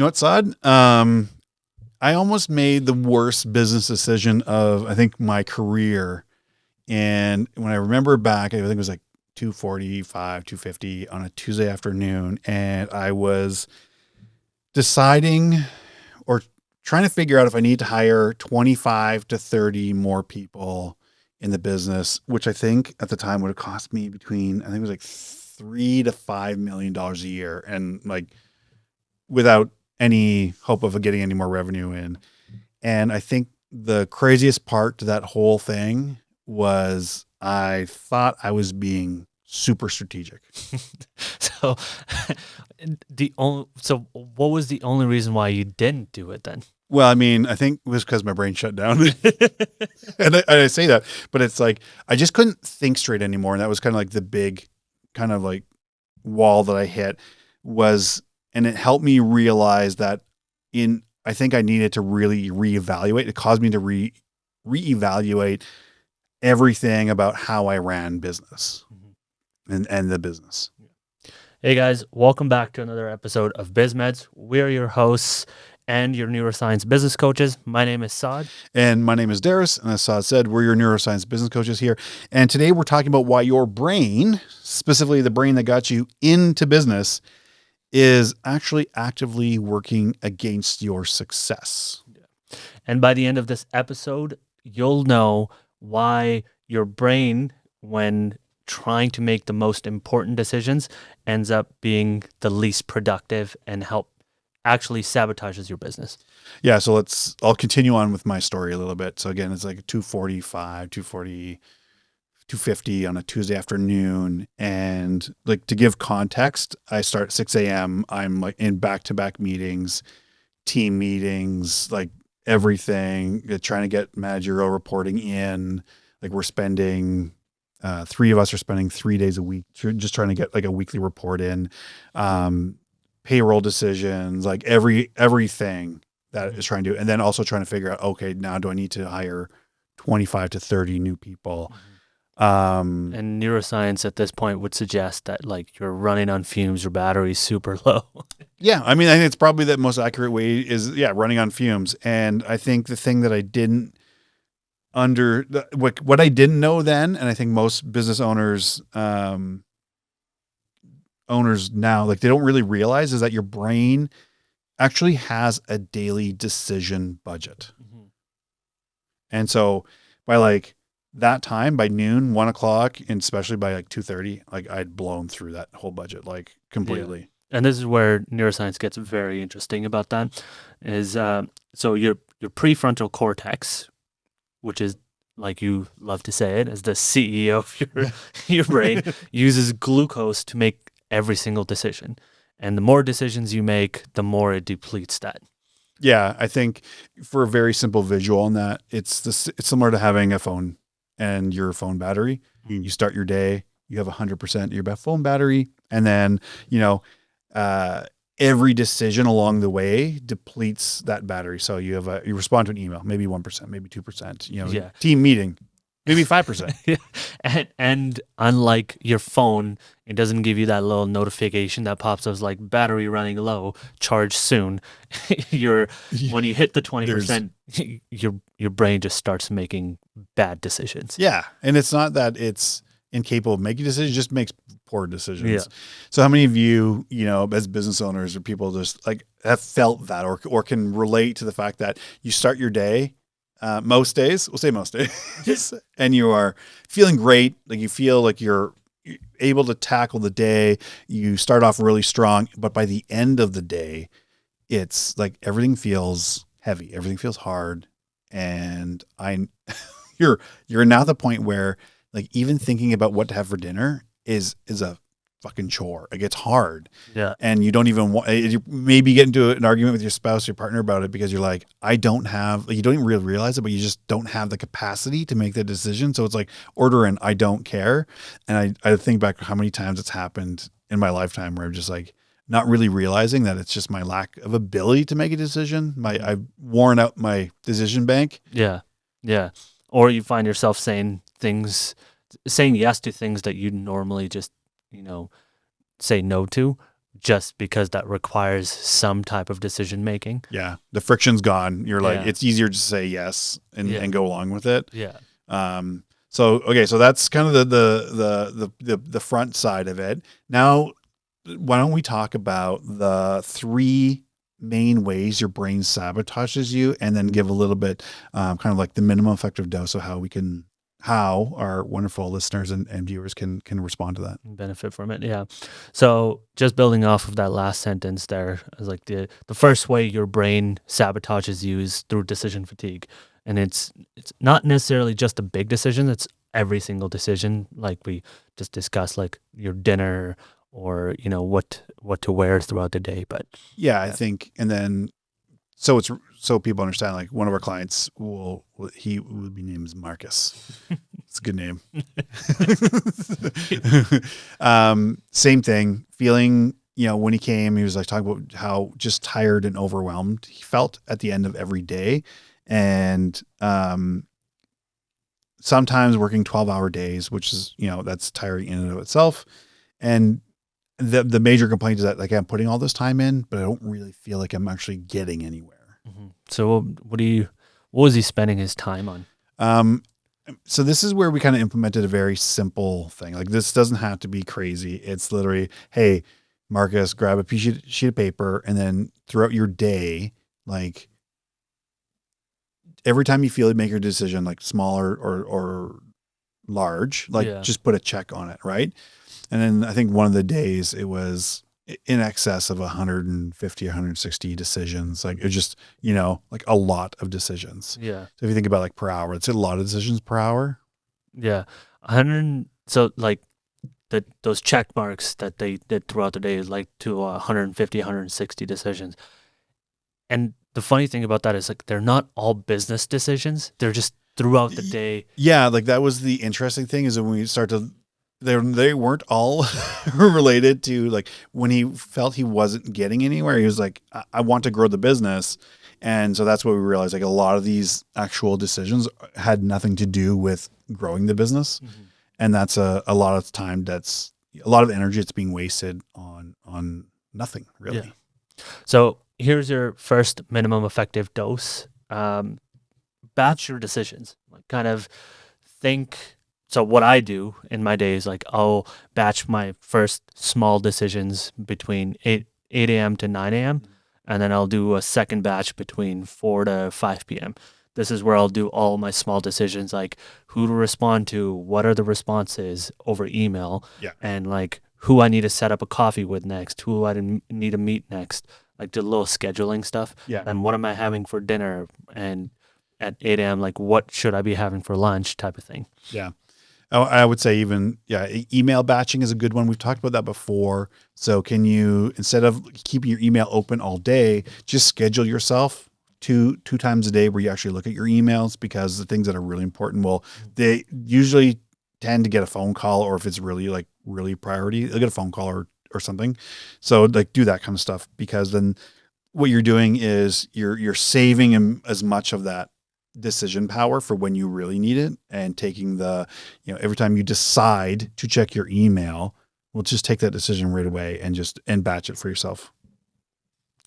know what, Saad? I almost made the worst business decision of, I think, my career. And when I remember back, I think it was like 2:45, 2:50 on a Tuesday afternoon. And I was deciding or trying to figure out if I need to hire 25 to 30 more people in the business, which I think at the time would have cost me between, I think it was like $3 to $5 million a year. And like without any hope of getting any more revenue in. And I think the craziest part to that whole thing was I thought I was being super strategic. So what was the only reason why you didn't do it then? Well, I mean, I think it was because my brain shut down. And I say that, but it's like, I just couldn't think straight anymore. And that was kind of like the big kind of like wall that I hit and it helped me realize that I think I needed to really reevaluate. It caused me to reevaluate everything about how I ran business and the business. Hey guys, welcome back to another episode of BizMeds. We're your hosts and your neuroscience business coaches. My name is Saad. And my name is Darris. And as Saad said, we're your neuroscience business coaches here. And today we're talking about why your brain, specifically the brain that got you into business, is actually actively working against your success. And by the end of this episode, you'll know why your brain, when trying to make the most important decisions, ends up being the least productive and actually sabotages your business. Yeah, so I'll continue on with my story a little bit. So again, it's like 2:45, 2:50 on a Tuesday afternoon. And like, to give context, I start at 6 a.m. I'm like in back-to-back meetings, team meetings, like everything, trying to get managerial reporting in. Like we're spending, three of us are spending 3 days a week, just trying to get like a weekly report in, payroll decisions, like everything that is trying to, and then also trying to figure out, okay, now do I need to hire 25 to 30 new people? And neuroscience at this point would suggest that like you're running on fumes, your battery's super low. Yeah. I mean, I think it's probably the most accurate way is running on fumes. And I think the thing that I didn't what I didn't know then, and I think most business owners now, like they don't really realize, is that your brain actually has a daily decision budget. Mm-hmm. And so by like that time, by noon, 1:00, and especially by like 2:30, like I'd blown through that whole budget, like completely. Yeah. And this is where neuroscience gets very interesting about that is, so your prefrontal cortex, which is, like you love to say it, as the CEO of your brain, uses glucose to make every single decision. And the more decisions you make, the more it depletes that. Yeah, I think for a very simple visual on that, it's similar to having a phone and your phone battery. You start your day, you have 100% of your phone battery, and then every decision along the way depletes that battery. So you respond to an email, maybe 1%, maybe 2%. Team meeting, maybe 5%. and unlike your phone, it doesn't give you that little notification that pops up like battery running low, charge soon. When you hit the 20%, your brain just starts making bad decisions. Yeah, and it's not that it's incapable of making decisions, just makes poor decisions. Yeah. So how many of you, as business owners or people just like have felt that or can relate to the fact that you start your day, most days, we'll say most days, and you are feeling great. Like you feel like you're able to tackle the day. You start off really strong, but by the end of the day, it's like everything feels heavy. Everything feels hard. And you're now at the point where like even thinking about what to have for dinner is a fucking chore. Like it's hard. Yeah. And you don't even want, you maybe get into an argument with your spouse, your partner about it because you're like, you don't even really realize it, but you just don't have the capacity to make the decision. So it's like order in, I don't care. And I think back how many times it's happened in my lifetime where I'm just like not really realizing that it's just my lack of ability to make a decision. I've worn out my decision bank. Yeah. Yeah. Or you find yourself saying yes to things that you normally just, say no to, just because that requires some type of decision making. Yeah. The friction's gone. You're like, Yeah. it's easier to say yes and go along with it. Yeah. So that's kind of the front side of it. Now, why don't we talk about the 3 main ways your brain sabotages you, and then give a little bit, kind of like the minimum effective dose of how our wonderful listeners and viewers can respond to that. Benefit from it. Yeah. So just building off of that last sentence there, is like the first way your brain sabotages you is through decision fatigue. And it's not necessarily just the big decisions, it's every single decision, like we just discussed, like your dinner or what to wear throughout the day. But Yeah, I think, and then so people understand, like one of our clients he would be named as Marcus. It's a good name. Same thing, feeling, when he came, he was like talking about how just tired and overwhelmed he felt at the end of every day. And, sometimes working 12-hour days, which is, that's tiring in and of itself. And the major complaint is that, like, I'm putting all this time in, but I don't really feel like I'm actually getting anywhere. Mm-hmm. So what was he spending his time on? So this is where we kind of implemented a very simple thing. Like, this doesn't have to be crazy. It's literally, hey, Marcus, grab a sheet of paper, and then throughout your day, like, every time you feel it, make your decision, like small or large, like just put a check on it. Right. And then I think one of the days it was in excess of 150, 160 decisions. Like, it just, like a lot of decisions. Yeah. So if you think about, like, per hour, it's a lot of decisions per hour. Yeah. 100. So like those check marks that they did throughout the day is like to 150, 160 decisions. And the funny thing about that is, like, they're not all business decisions. They're just throughout the day. Yeah. Like, that was the interesting thing, is when we start to, they weren't all related to, like, when he felt he wasn't getting anywhere, he was like, I want to grow the business. And so that's what we realized. Like, a lot of these actual decisions had nothing to do with growing the business. Mm-hmm. And that's a lot of time, that's a lot of energy that's being wasted on nothing, really. Yeah. So here's your first minimum effective dose. Batch your decisions. Like, kind of think. So what I do in my day is, like, I'll batch my first small decisions between 8 a.m. to 9 a.m. And then I'll do a second batch between 4 to 5 p.m. This is where I'll do all my small decisions, like who to respond to, what are the responses over email, and like who I need to set up a coffee with next, who I need to meet next, like the little scheduling stuff. Yeah. And what am I having for dinner? And at 8 a.m., like, what should I be having for lunch, type of thing. Yeah. I would say even, email batching is a good one. We've talked about that before. So can you, instead of keeping your email open all day, just schedule yourself two times a day where you actually look at your emails, because the things that are really important, they usually tend to get a phone call, or if it's really priority, they'll get a phone call or something. So, like, do that kind of stuff, because then what you're doing is you're saving as much of that decision power for when you really need it, and taking every time you decide to check your email, we'll just take that decision right away and batch it for yourself.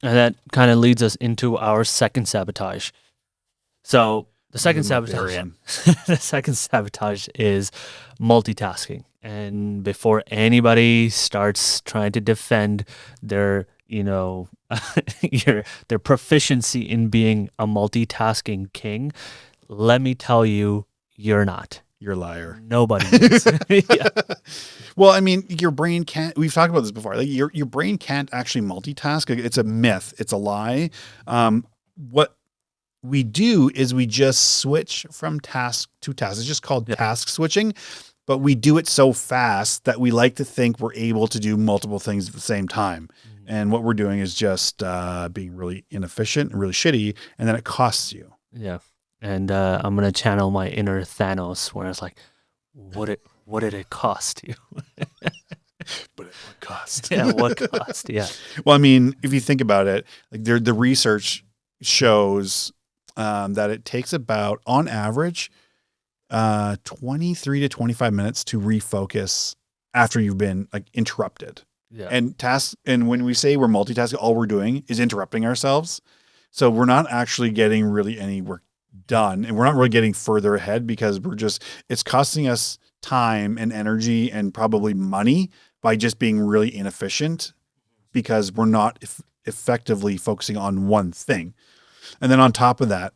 And that kind of leads us into our second sabotage. So the second sabotage, the second sabotage is multitasking. And before anybody starts trying to defend their their proficiency in being a multitasking king, let me tell you, you're not. You're a liar. Nobody is. Yeah. Well, I mean, your brain can't, we've talked about this before, like your brain can't actually multitask. It's a myth. It's a lie. What we do is we just switch from task to task. It's just called task switching, but we do it so fast that we like to think we're able to do multiple things at the same time. Mm-hmm. And what we're doing is just being really inefficient and really shitty, and then it costs you. Yeah. And I'm going to channel my inner Thanos, where it's like, what did it cost you? But at what cost? Yeah, what cost? Yeah. Well, I mean, if you think about it, like the research shows that it takes about, on average, 23 to 25 minutes to refocus after you've been, like, interrupted. Yeah. And tasks, and when we say we're multitasking, all we're doing is interrupting ourselves. So we're not actually getting really any work done, and we're not really getting further ahead because it's costing us time and energy and probably money by just being really inefficient because we're not effectively focusing on one thing. And then on top of that,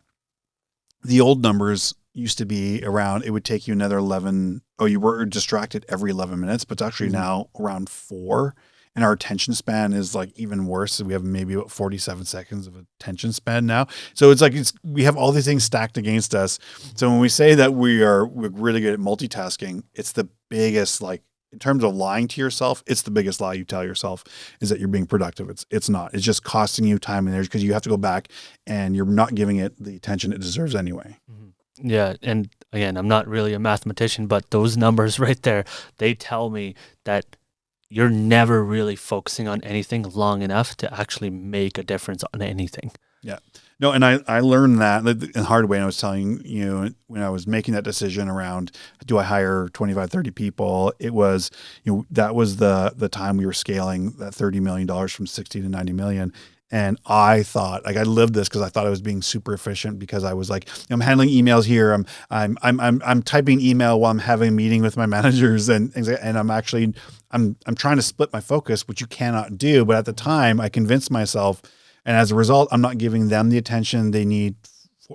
the old numbers used to be around, it would take you another 11. Oh, you were distracted every 11 minutes, but it's actually now around 4. And our attention span is like even worse. We have maybe about 47 seconds of attention span now. So it's like, we have all these things stacked against us. So when we say that we're really good at multitasking, it's the biggest, like in terms of lying to yourself, it's the biggest lie you tell yourself is that you're being productive. It's not. It's just costing you time and energy because you have to go back and you're not giving it the attention it deserves anyway. Yeah. And again, I'm not really a mathematician, but those numbers right there, they tell me that you're never really focusing on anything long enough to actually make a difference on anything. Yeah. No, and I learned that in a hard way. And I was telling you when I was making that decision around, do I hire 25, 30 people? It was, that was the time we were scaling that $30 million from 60 to 90 million. And I thought, like, I lived this because I thought I was being super efficient because I was like, I'm handling emails here. I'm typing email while I'm having a meeting with my managers and things like, and I'm trying to split my focus, which you cannot do. But at the time I convinced myself, and as a result, I'm not giving them the attention they need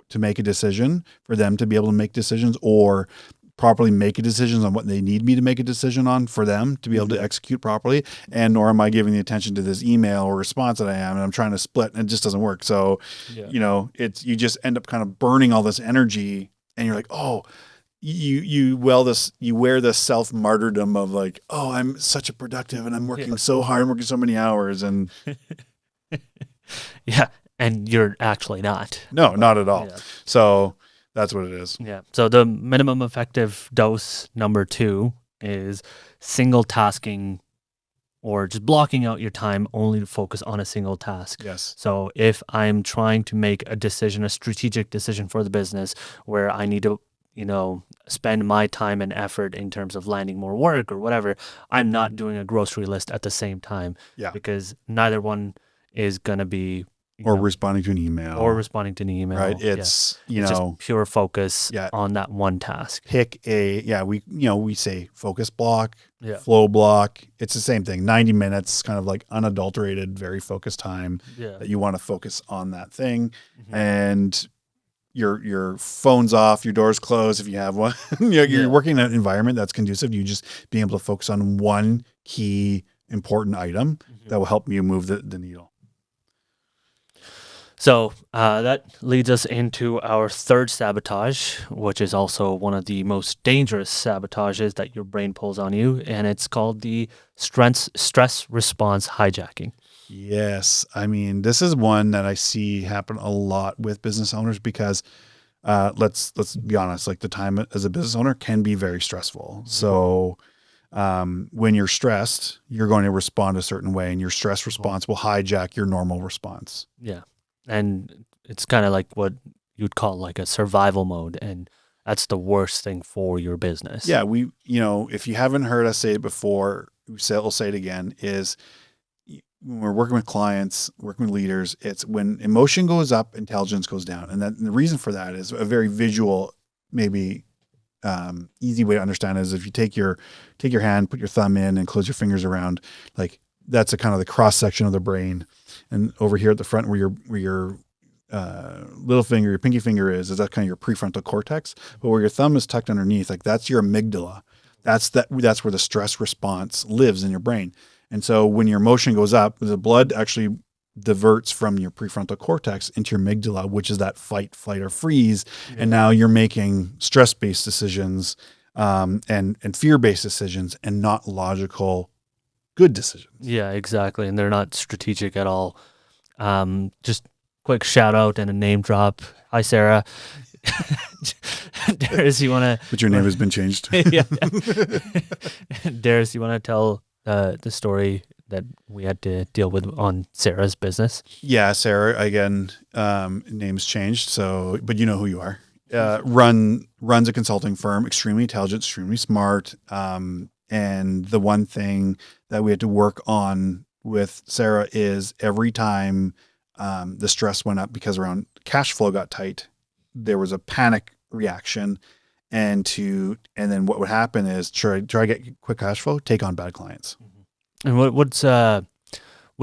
to make a decision, for them to be able to make decisions or properly make a decision on what they need me to make a decision on for them to be able to execute properly. And nor am I giving the attention to this email or response that I am. And I'm trying to split and it just doesn't work. So, you just end up kind of burning all this energy and you're like, oh, you wear this self martyrdom of like, oh, I'm such a productive and I'm working so hard. I'm working so many hours and yeah. And you're actually not. No, not at all. Yeah. So that's what it is. Yeah. So the minimum effective dose number 2 is single tasking or just blocking out your time only to focus on a single task. Yes. So if I'm trying to make a decision, a strategic decision for the business where I need to, spend my time and effort in terms of landing more work or whatever, I'm not doing a grocery list at the same time. Yeah. Because neither one is going to be responding to an email. Right. It's, it's just pure focus on that one task. Pick we say focus block, flow block. It's the same thing. 90 minutes, kind of like unadulterated, very focused time that you want to focus on that thing. And your phone's off, your door's closed if you have one. You're working in an environment that's conducive. You just being able to focus on one key important item that will help you move the needle. So that leads us into our third sabotage, which is also one of the most dangerous sabotages that your brain pulls on you, and it's called the stress response hijacking. Yes. I mean, this is one that I see happen a lot with business owners because let's be honest, like the time as a business owner can be very stressful. So when you're stressed, you're going to respond a certain way, and your stress response will hijack your normal response. Yeah. And it's kind of like what you'd call like a survival mode. And that's the worst thing for your business. Yeah. If you haven't heard us say it before, we'll say it again, is when we're working with clients, working with leaders, it's when emotion goes up, intelligence goes down. And the reason for that is a very visual, maybe easy way to understand is if you take your hand, put your thumb in and close your fingers around, like that's a kind of the cross section of the brain. And over here at the front where your little finger, your pinky finger is that kind of your prefrontal cortex. But where your thumb is tucked underneath, like that's your amygdala. That's where the stress response lives in your brain. And so when your emotion goes up, the blood actually diverts from your prefrontal cortex into your amygdala, which is that fight, flight, or freeze. Yeah. And now you're making stress-based decisions and fear-based decisions and not logical, good decisions. Yeah, exactly. And they're not strategic at all. Just quick shout out and a name drop. Hi, Sarah. Darris, you want to... But your name has been changed. Yeah. Darris, you want to tell the story that we had to deal with on Sarah's business? Yeah, Sarah, again, name's changed. So, but you know who you are. Runs a consulting firm, extremely intelligent, extremely smart. And And the one thing that we had to work on with Sarah is every time the stress went up because around cash flow got tight, there was a panic reaction. And then what would happen is try to get quick cash flow, take on bad clients. And what do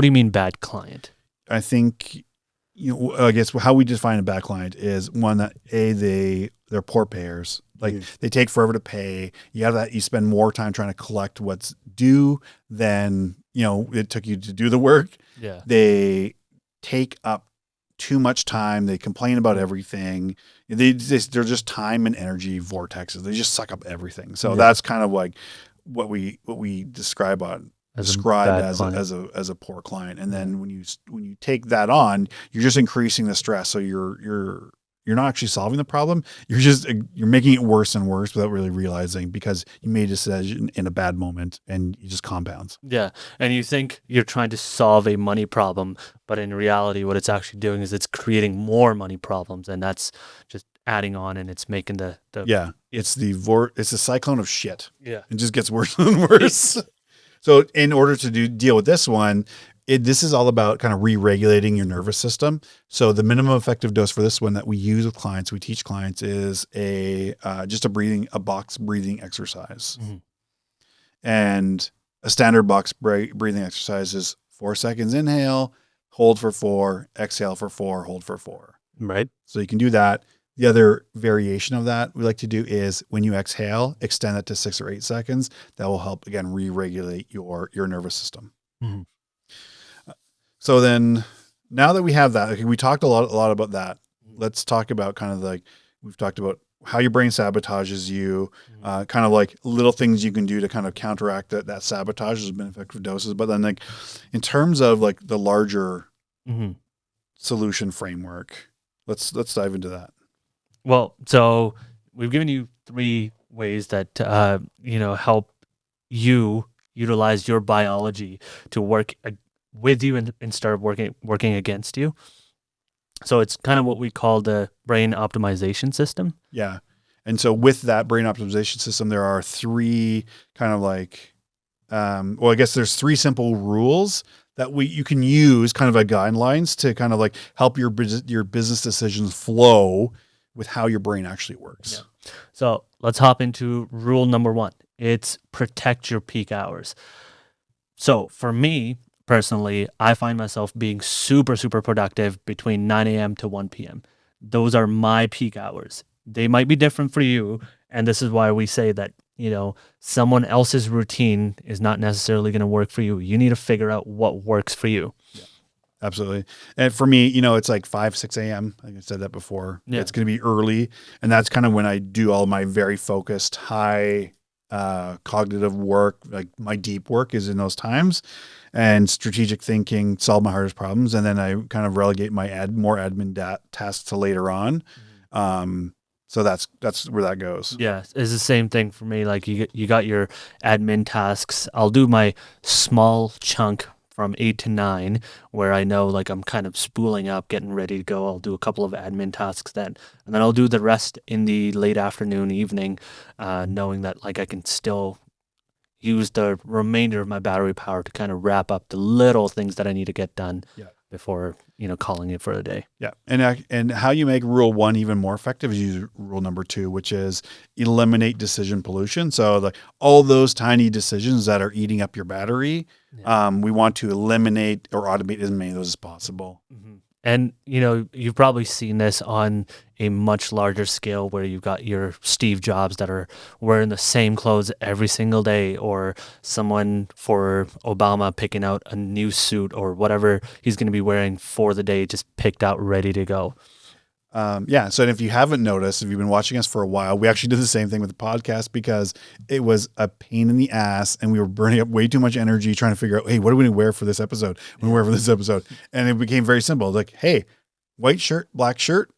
you mean bad client? I think, I guess how we define a bad client is one that they're poor payers. Like they take forever to pay. You spend more time trying to collect what's due than, it took you to do the work. Yeah. They take up too much time. They complain about everything. They're just time and energy vortexes. They just suck up everything. So that's kind of like what we describe as a poor client. And then when you take that on, you're just increasing the stress. So you're not actually solving the problem. You're making it worse and worse without really realizing, because you made a decision in a bad moment and it just compounds. Yeah. And you think you're trying to solve a money problem, but in reality, what it's actually doing is it's creating more money problems, and that's just adding on, and it's making the it's a cyclone of shit. Yeah. It just gets worse and worse. So in order to deal with this one, this is all about kind of re-regulating your nervous system. So the minimum effective dose for this one that we use with clients, we teach clients, is just a box breathing exercise. Mm-hmm. And a standard box breathing exercise is 4 seconds inhale, hold for 4, exhale for 4, hold for 4. Right. So you can do that. The other variation of that we like to do is when you exhale, extend it to 6 or 8 seconds. That will help, again, re-regulate your nervous system. Mm-hmm. So then, now that we have that, we talked a lot about that. Let's talk about kind of like, we've talked about how your brain sabotages you, kind of like little things you can do to kind of counteract that sabotage. There's been effective doses, but then like in terms of like the larger solution framework, let's dive into that. Well, so we've given you 3 ways that help you utilize your biology to work with you instead of working against you. So it's kind of what we call the brain optimization system. Yeah. And so with that brain optimization system, there are 3 kind of like, I guess there's 3 simple rules that you can use, kind of like guidelines to kind of like help your business decisions flow with how your brain actually works. Yeah. So let's hop into rule number 1. It's protect your peak hours. So for me, personally, I find myself being super, super productive between 9 a.m. to 1 p.m. Those are my peak hours. They might be different for you. And this is why we say that, someone else's routine is not necessarily going to work for you. You need to figure out what works for you. Yeah, absolutely. And for me, it's like 5, 6 a.m. Like I said that before. Yeah. It's going to be early. And that's kind of when I do all my very focused, high cognitive work. Like my deep work is in those times. And strategic thinking, solve my hardest problems, and then I kind of relegate my more admin tasks to later on. So that's where that goes. Yeah, it's the same thing for me. Like you got your admin tasks. I'll do my small chunk from 8 to 9, where I know like I'm kind of spooling up, getting ready to go. I'll do a couple of admin tasks then, and then I'll do the rest in the late afternoon, evening, knowing that like I can still use the remainder of my battery power to kind of wrap up the little things that I need to get done before, calling it for the day. Yeah. And how you make rule 1 even more effective is use rule number 2, which is eliminate decision pollution. So like all those tiny decisions that are eating up your battery, we want to eliminate or automate as many of those as possible. Mm-hmm. And, you've probably seen this on a much larger scale where you've got your Steve Jobs that are wearing the same clothes every single day, or someone for Obama picking out a new suit or whatever he's going to be wearing for the day, just picked out, ready to go. So if you haven't noticed, if you've been watching us for a while, we actually did the same thing with the podcast because it was a pain in the ass and we were burning up way too much energy trying to figure out, hey, what do we wear for this episode? And it became very simple. Like, hey, white shirt, black shirt,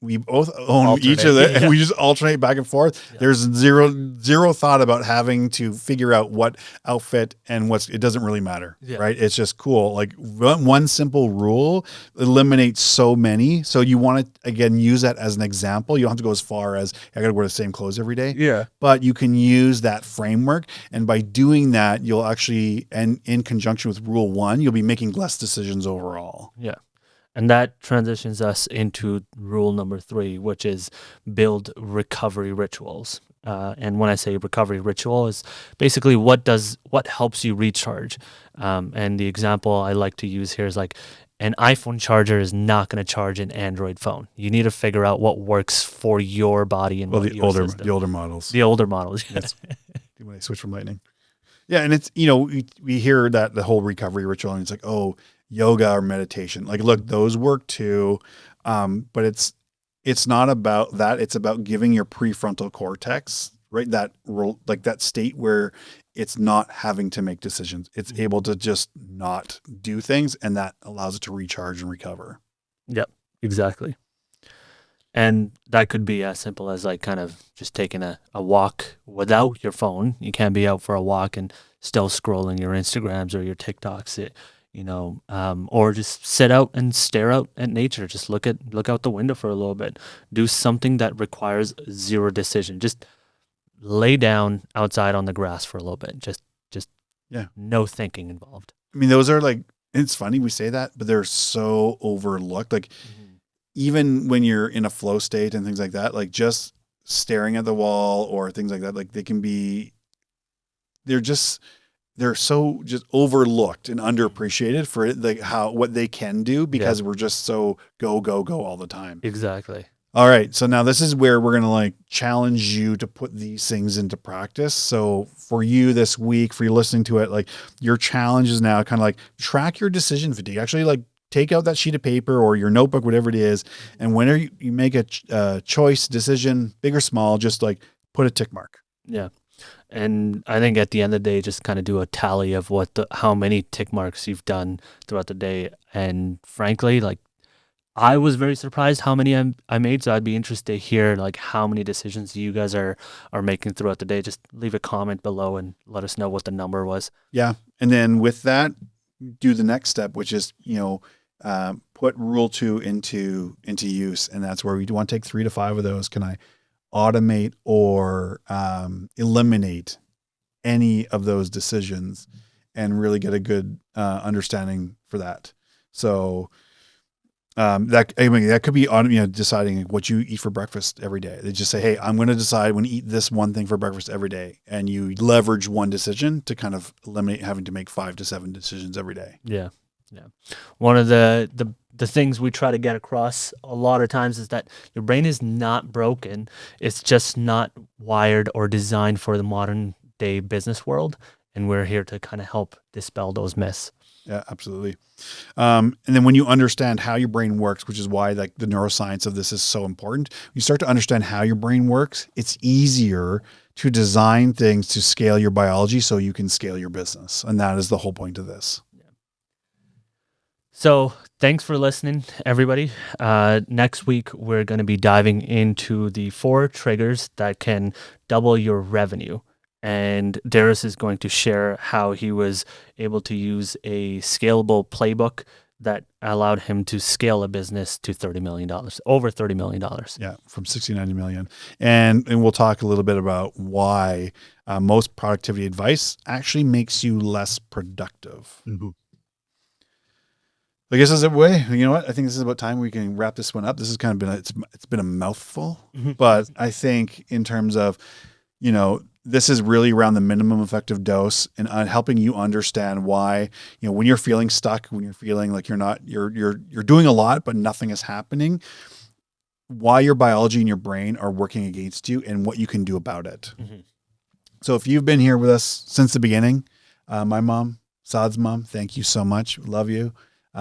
we both own each of Alternate, them, and we just alternate back and forth. Yeah. There's zero thought about having to figure out what outfit and it doesn't really matter, Yeah. right? It's just cool. Like one simple rule eliminates so many. So you want to, again, use that as an example. You don't have to go as far as I got to wear the same clothes every day. Yeah. But you can use that framework. And by doing that, you'll actually, and in conjunction with rule 1, you'll be making less decisions overall. Yeah. And that transitions us into rule number 3, which is build recovery rituals. And when I say recovery ritual, is basically what helps you recharge. And the example I like to use here is like an iPhone charger is not going to charge an Android phone. You need to figure out what works for your body and the older models. The older models. Yes. When I switch from Lightning. Yeah, and it's, we hear that the whole recovery ritual, and it's like, oh, yoga or meditation. Like, look, those work too, but it's not about that. It's about giving your prefrontal cortex, right, that state where it's not having to make decisions. It's able to just not do things, and that allows it to recharge and recover. Yep, exactly. And that could be as simple as like kind of just taking a walk without your phone. You can't be out for a walk and still scrolling your Instagrams or your TikToks, or just sit out and stare out at nature. Just look out the window for a little bit. Do something that requires zero decision. Just lay down outside on the grass for a little bit. Just no thinking involved. I mean, those are like, it's funny we say that, but they're so overlooked. Like, even when you're in a flow state and things like that, like just staring at the wall or things like that, like they're so just overlooked and underappreciated for it, like what they can do, because we're just so go all the time. Exactly. All right. So now this is where we're going to like challenge you to put these things into practice. So for you this week, for you listening to it, like your challenge is now kind of like track your decision fatigue. Actually, like take out that sheet of paper or your notebook, whatever it is. And whenever you make a choice, decision, big or small, just like put a tick mark. Yeah. And I think at the end of the day, just kind of do a tally of how many tick marks you've done throughout the day. And frankly, like I was very surprised how many I made. So I'd be interested to hear like how many decisions you guys are making throughout the day. Just leave a comment below and let us know what the number was. Yeah. And then with that, do the next step, which is, put rule 2 into use. And that's where we want to take 3 to 5 of those. Can I automate or eliminate any of those decisions and really get a good understanding for that? So that could be on, deciding what you eat for breakfast every day. They just say, hey, I'm going to decide when to eat this one thing for breakfast every day. And you leverage one decision to kind of eliminate having to make 5 to 7 decisions every day. Yeah. Yeah. One of the things we try to get across a lot of times is that your brain is not broken. It's just not wired or designed for the modern day business world. And we're here to kind of help dispel those myths. Yeah, absolutely. And then when you understand how your brain works, which is why like the neuroscience of this is so important, you start to understand how your brain works. It's easier to design things to scale your biology so you can scale your business. And that is the whole point of this. So thanks for listening, everybody. Next week, we're going to be diving into the 4 triggers that can double your revenue. And Darris is going to share how he was able to use a scalable playbook that allowed him to scale a business to $30 million, over $30 million. Yeah, from 69 to million. And we'll talk a little bit about why most productivity advice actually makes you less productive. Mm-hmm. I guess that's the way. You know what? I think this is about time we can wrap this one up. This has kind of been it's been a mouthful, but I think in terms of, this is really around the minimum effective dose and helping you understand why, when you're feeling stuck, when you're feeling like you're doing a lot, but nothing is happening, why your biology and your brain are working against you and what you can do about it. Mm-hmm. So if you've been here with us since the beginning, my mom, Saad's mom, thank you so much. Love you.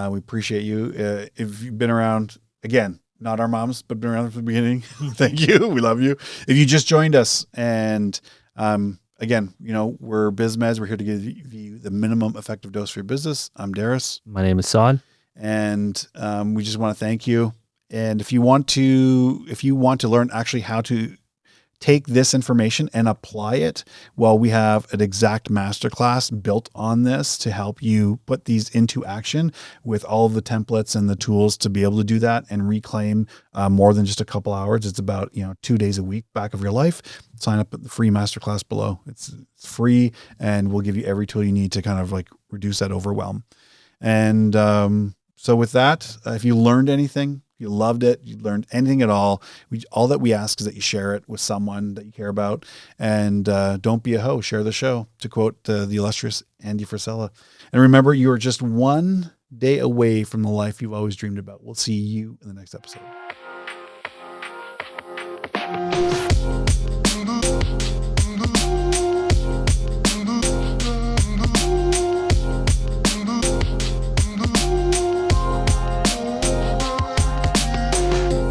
We appreciate you. If you've been around, again, not our moms, but been around from the beginning, thank you. We love you. If you just joined us and, again, we're BizMeds. We're here to give you the minimum effective dose for your business. I'm Darris. My name is Saad. And we just want to thank you. And if you want to learn actually how to take this information and apply it, well, we have an exact masterclass built on this to help you put these into action with all of the templates and the tools to be able to do that and reclaim more than just a couple hours. It's about 2 days a week back of your life. Sign up at the free masterclass below. It's free, and we'll give you every tool you need to kind of like reduce that overwhelm. And so with that, if you learned anything, you loved it, you learned anything at all, all that we ask is that you share it with someone that you care about. And don't be a hoe, share the show, to quote the illustrious Andy Frisella. And remember, you are just one day away from the life you've always dreamed about. We'll see you in the next episode.